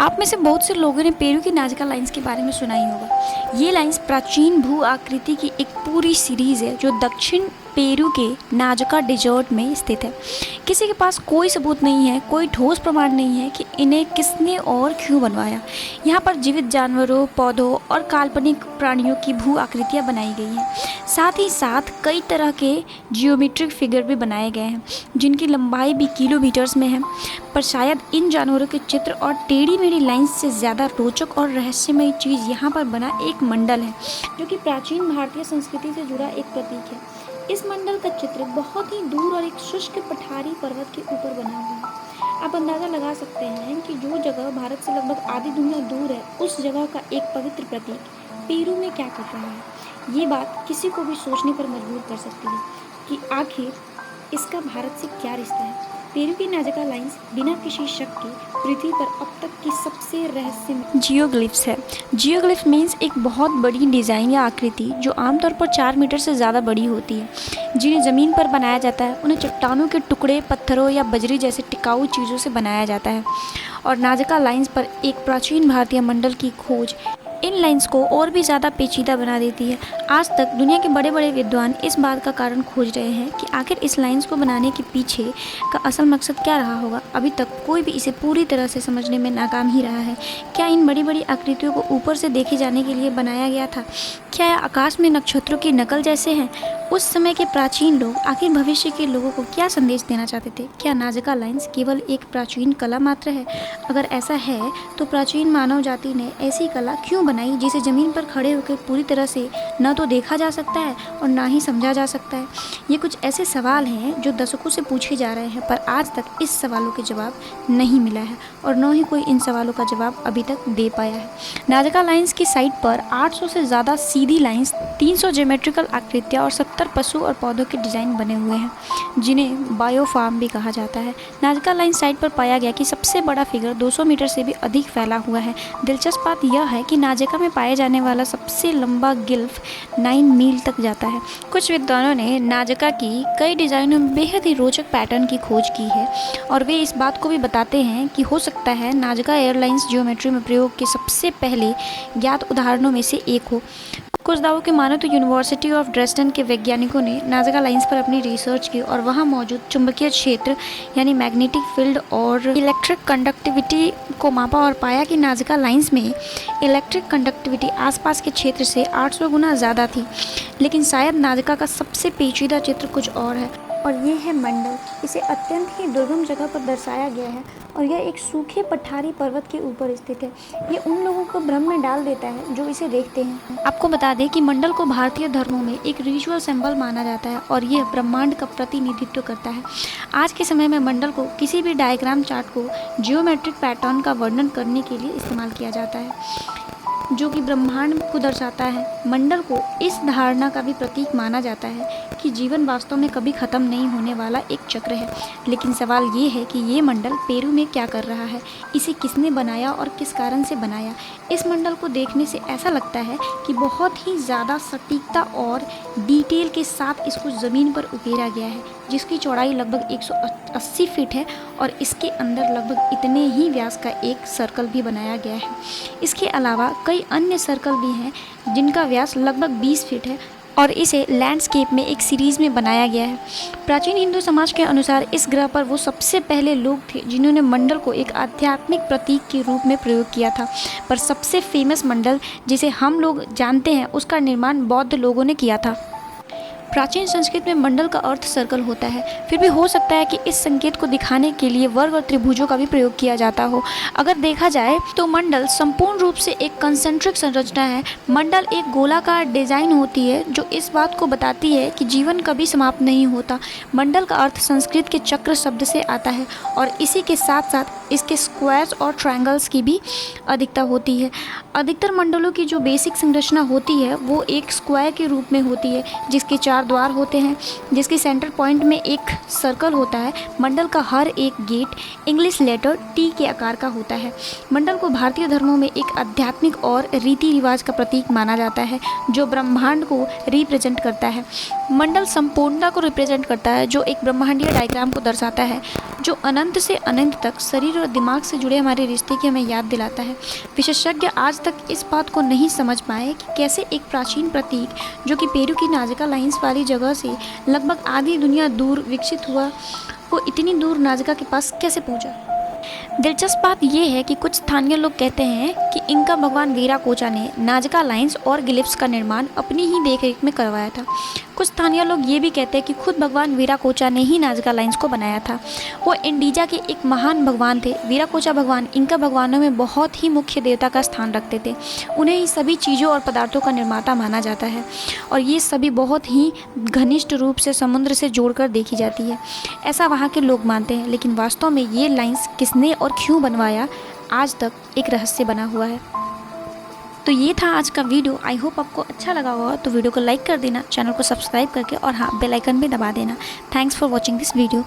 आप में से बहुत से लोगों ने पेरू की नाजका लाइंस के बारे में सुना ही होगा। ये लाइंस प्राचीन भू आकृति की एक पूरी सीरीज़ है जो दक्षिण पेरू के नाजका डेजर्ट में स्थित है। किसी के पास कोई सबूत नहीं है, कोई ठोस प्रमाण नहीं है कि इन्हें किसने और क्यों बनवाया। यहाँ पर जीवित जानवरों, पौधों और काल्पनिक प्राणियों की भू आकृतियाँ बनाई गई हैं। साथ ही साथ कई तरह के जियोमेट्रिक फिगर भी बनाए गए हैं जिनकी लंबाई भी किलोमीटर्स में है। पर शायद इन जानवरों के चित्र और टेढ़ी मेढ़ी लाइंस से ज़्यादा रोचक और रहस्यमयी चीज़ यहाँ पर बना एक मंडल है जो कि प्राचीन भारतीय संस्कृति से जुड़ा एक प्रतीक है। इस मंडल का चित्र बहुत ही दूर और एक शुष्क पठारी पर्वत के ऊपर बना हुआ है। आप अंदाज़ा लगा सकते हैं कि जो जगह भारत से लगभग आधी दुनिया दूर है, उस जगह का एक पवित्र प्रतीक पेरू में क्या कर रहा है। ये बात किसी को भी सोचने पर मजबूर कर सकती है कि आखिर इसका भारत से क्या रिश्ता है। पेरू की नाजका लाइंस बिना किसी शक के पृथ्वी पर अब तक की सबसे रहस्यमय जियोग्लिफ्स है। जियोग्लिफ मीन्स एक बहुत बड़ी डिज़ाइन या आकृति जो आमतौर पर 4 मीटर से ज़्यादा बड़ी होती है, जिन्हें ज़मीन पर बनाया जाता है। उन्हें चट्टानों के टुकड़े, पत्थरों या बजरी जैसे टिकाऊ चीज़ों से बनाया जाता है। और नाजका लाइंस पर एक प्राचीन भारतीय मंडल की खोज इन लाइंस को और भी ज़्यादा पेचीदा बना देती है। आज तक दुनिया के बड़े बड़े विद्वान इस बात का कारण खोज रहे हैं कि आखिर इस लाइंस को बनाने के पीछे का असल मकसद क्या रहा होगा। अभी तक कोई भी इसे पूरी तरह से समझने में नाकाम ही रहा है। क्या इन बड़ी बड़ी आकृतियों को ऊपर से देखे जाने के लिए बनाया गया था? क्या यह आकाश में नक्षत्रों की नकल जैसे हैं? उस समय के प्राचीन लोग आखिर भविष्य के लोगों को क्या संदेश देना चाहते थे? क्या नाजका लाइंस केवल एक प्राचीन कला मात्र है? अगर ऐसा है तो प्राचीन मानव जाति ने ऐसी कला क्यों बनाई जिसे ज़मीन पर खड़े होकर पूरी तरह से न तो देखा जा सकता है और ना ही समझा जा सकता है? ये कुछ ऐसे सवाल हैं जो दशकों से पूछे जा रहे हैं, पर आज तक इस सवालों के जवाब नहीं मिला है और न ही कोई इन सवालों का जवाब अभी तक दे पाया है। नाजका लाइंस की साइट पर 800 से ज़्यादा सीधी लाइंस, 300 ज्योमेट्रिकल आकृतियाँ और 70 पशु और पौधों के डिज़ाइन बने हुए हैं जिन्हें बायोफार्म भी कहा जाता है। नाजका लाइन साइट पर पाया गया कि सबसे बड़ा फिगर 200 मीटर से भी अधिक फैला हुआ है। दिलचस्प बात यह है कि नाजका में पाया जाने वाला सबसे लंबा गिल्फ 9 मील तक जाता है। कुछ विद्वानों ने नाजका की कई डिज़ाइनों में बेहद ही रोचक पैटर्न की खोज की है और वे इस बात को भी बताते हैं कि हो सकता है नाजका एयरलाइंस ज्योमेट्री में प्रयोग के सबसे पहले ज्ञात उदाहरणों में से एक हो। कुछ दावों के मानो तो यूनिवर्सिटी ऑफ ड्रेस्डन के वैज्ञानिकों ने नाजका लाइंस पर अपनी रिसर्च की और वहां मौजूद चुंबकीय क्षेत्र यानी मैग्नेटिक फील्ड और इलेक्ट्रिक कंडक्टिविटी को मापा और पाया कि नाजका लाइंस में इलेक्ट्रिक कंडक्टिविटी आसपास के क्षेत्र से 800 गुना ज़्यादा थी। लेकिन शायद नाजका का सबसे पेचीदा चित्र कुछ और है और ये है मंडल। इसे अत्यंत ही दुर्गम जगह पर दर्शाया गया है और यह एक सूखे पठारी पर्वत के ऊपर स्थित है। ये उन लोगों को भ्रम में डाल देता है जो इसे देखते हैं। आपको बता दें कि मंडल को भारतीय धर्मों में एक रिचुअल सिंबल माना जाता है और यह ब्रह्मांड का प्रतिनिधित्व करता है। आज के समय में मंडल को किसी भी डायग्राम चार्ट को जियोमेट्रिक पैटर्न का वर्णन करने के लिए इस्तेमाल किया जाता है जो कि ब्रह्मांड को दर्शाता है। मंडल को इस धारणा का भी प्रतीक माना जाता है कि जीवन वास्तव में कभी ख़त्म नहीं होने वाला एक चक्र है। लेकिन सवाल ये है कि ये मंडल पेरू में क्या कर रहा है, इसे किसने बनाया और किस कारण से बनाया। इस मंडल को देखने से ऐसा लगता है कि बहुत ही ज़्यादा सटीकता और डिटेल के साथ इसको ज़मीन पर उकेरा गया है, जिसकी चौड़ाई लगभग 180 फीट है और इसके अंदर लगभग इतने ही व्यास का एक सर्कल भी बनाया गया है। इसके अलावा कई अन्य सर्कल भी हैं जिनका व्यास लगभग 20 फीट है और इसे लैंडस्केप में एक सीरीज़ में बनाया गया है। प्राचीन हिंदू समाज के अनुसार इस ग्रह पर वो सबसे पहले लोग थे जिन्होंने मंडल को एक आध्यात्मिक प्रतीक के रूप में प्रयोग किया था। पर सबसे फेमस मंडल जिसे हम लोग जानते हैं उसका निर्माण बौद्ध लोगों ने किया था। प्राचीन संस्कृत में मंडल का अर्थ सर्कल होता है, फिर भी हो सकता है कि इस संकेत को दिखाने के लिए वर्ग और त्रिभुजों का भी प्रयोग किया जाता हो। अगर देखा जाए तो मंडल संपूर्ण रूप से एक कंसेंट्रिक संरचना है। मंडल एक गोलाकार डिजाइन होती है जो इस बात को बताती है कि जीवन कभी समाप्त नहीं होता। मंडल का अर्थ संस्कृत के चक्र शब्द से आता है और इसी के साथ साथ इसके स्क्वायर्स और ट्रायंगल्स की भी अधिकता होती है। अधिकतर मंडलों की जो बेसिक संरचना होती है वो एक स्क्वायर के रूप में होती है जिसके 4 द्वार होते हैं, जिसके सेंटर पॉइंट में एक सर्कल होता है। मंडल का हर एक गेट इंग्लिश लेटर टी के आकार का होता है। मंडल को भारतीय धर्मों में एक आध्यात्मिक और रीति रिवाज का प्रतीक माना जाता है जो ब्रह्मांड को रिप्रेजेंट करता है। मंडल संपूर्णता को रिप्रेजेंट करता है जो एक ब्रह्मांडीय डायग्राम को दर्शाता है। जो अनंत से अनंत तक शरीर और दिमाग से जुड़े हमारे रिश्ते की हमें याद दिलाता है। विशेषज्ञ आज तक इस बात को नहीं समझ पाए कि कैसे एक प्राचीन प्रतीक जो कि पेरू की नाजका लाइंस वाली जगह से लगभग आधी दुनिया दूर विकसित हुआ, वो इतनी दूर नाजका के पास कैसे पहुंचा। दिलचस्प बात यह है कि कुछ स्थानीय लोग कहते हैं कि इनका भगवान वीराकोचा ने नाजका लाइंस और गिलिप्स का निर्माण अपनी ही देखरेख में करवाया था। कुछ स्थानीय लोग ये भी कहते हैं कि खुद भगवान वीराकोचा ने ही नाजका लाइंस को बनाया था। वो इंडिजा के एक महान भगवान थे। वीराकोचा भगवान इनका भगवानों में बहुत ही मुख्य देवता का स्थान रखते थे। उन्हें ही सभी चीज़ों और पदार्थों का निर्माता माना जाता है और ये सभी बहुत ही घनिष्ठ रूप से समुद्र से जोड़कर देखी जाती है, ऐसा वहाँ के लोग मानते हैं। लेकिन वास्तव में ये लाइंस किसने और क्यों बनवाया, आज तक एक रहस्य बना हुआ है। तो ये था आज का वीडियो। आई होप आपको अच्छा लगा होगा। तो वीडियो को लाइक कर देना, चैनल को सब्सक्राइब करके और हाँ बेल आइकन भी दबा देना। Thanks for watching this video.